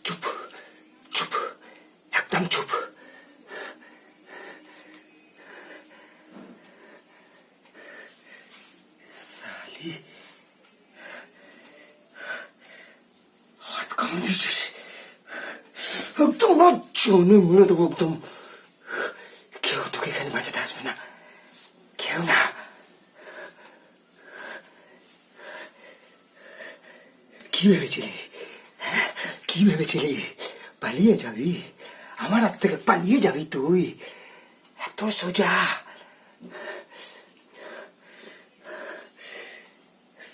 চুপ চুপ, একদম চুপ। সালি হাত কামড়ে দিয়েছিস, একদম জনে মেরে দেবো একদম। কেউ তোকে এখানে বাঁচাতে আসবে না, কেউ না। কি ভেবেছিলি, কি ভেবেছিলি পালিয়ে যাবি? আমার হাত থেকে পালিয়ে যাবি তুই? এত সোজা?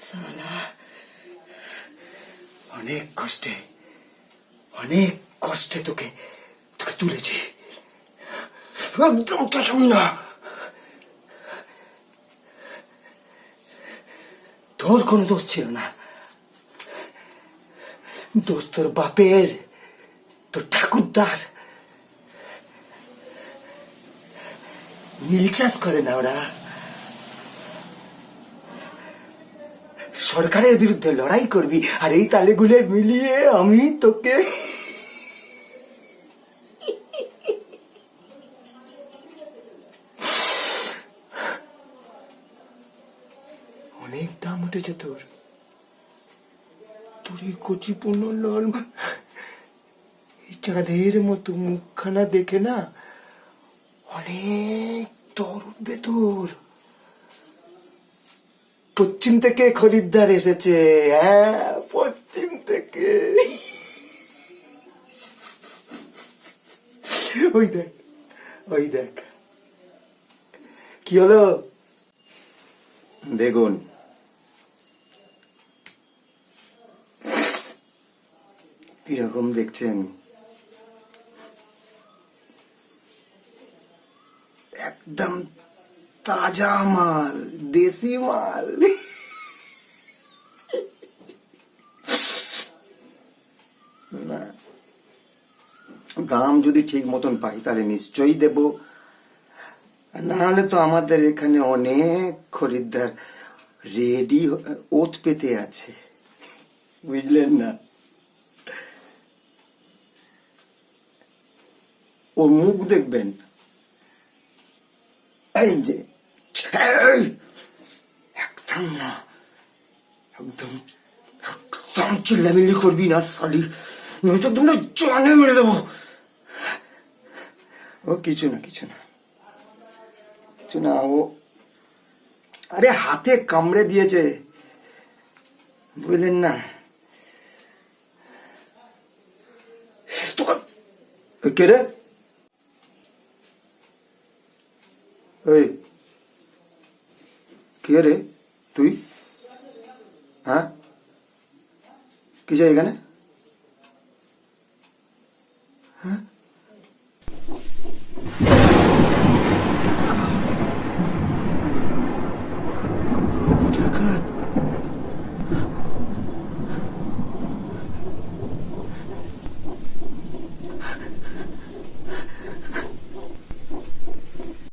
সালা অনেক কষ্টে, অনেক কষ্টে তোকে তোকে তুলেছি, একদম কাটাবি না। তোর কোনো দোষ ছিল না, দোষ তোর বাপের, তোর ঠাকুরদার। নীল চাষ করে না ওরা, সরকারের বিরুদ্ধে লড়াই করবি, আর এই তালেগুলো মিলিয়ে আমি তোকে অনেক দাম উঠেছে তোর, তোর এই কচিপূর্ণ লাল এই চাঁদের মতো মুখখানা দেখে না অনেক দর উঠবে তোর। পশ্চিম থেকে খরিদ্দার এসেছে, হ্যাঁ পশ্চিম থেকে। ওই দেখ, ওই দেখ, কি হলো দেখুন। কিরকম দেখছেন? একদম তাজা মাল, দেশি মাল। না, দাম যদি ঠিক মতন পাই তাহলে নিশ্চয়ই দেব, না হলে তো আমাদের এখানে অনেক খরিদ্দার রেডি ওত পেতে আছে, বুঝলেন না? ওর মুখ দেখবেন, এই যে একদম না, একদম একদম চিল্লামিল্লি করবি না শালি, তো তোমরা জানে মেরে দেবো। ও কিছু না, কিছু না, কিছু না। ও আরে হাতে কামড়ে দিয়েছে, বুঝলেন না? কে রে? এই কে রে তুই? হ্যাঁ, কি চাই এখানে? হ্যাঁ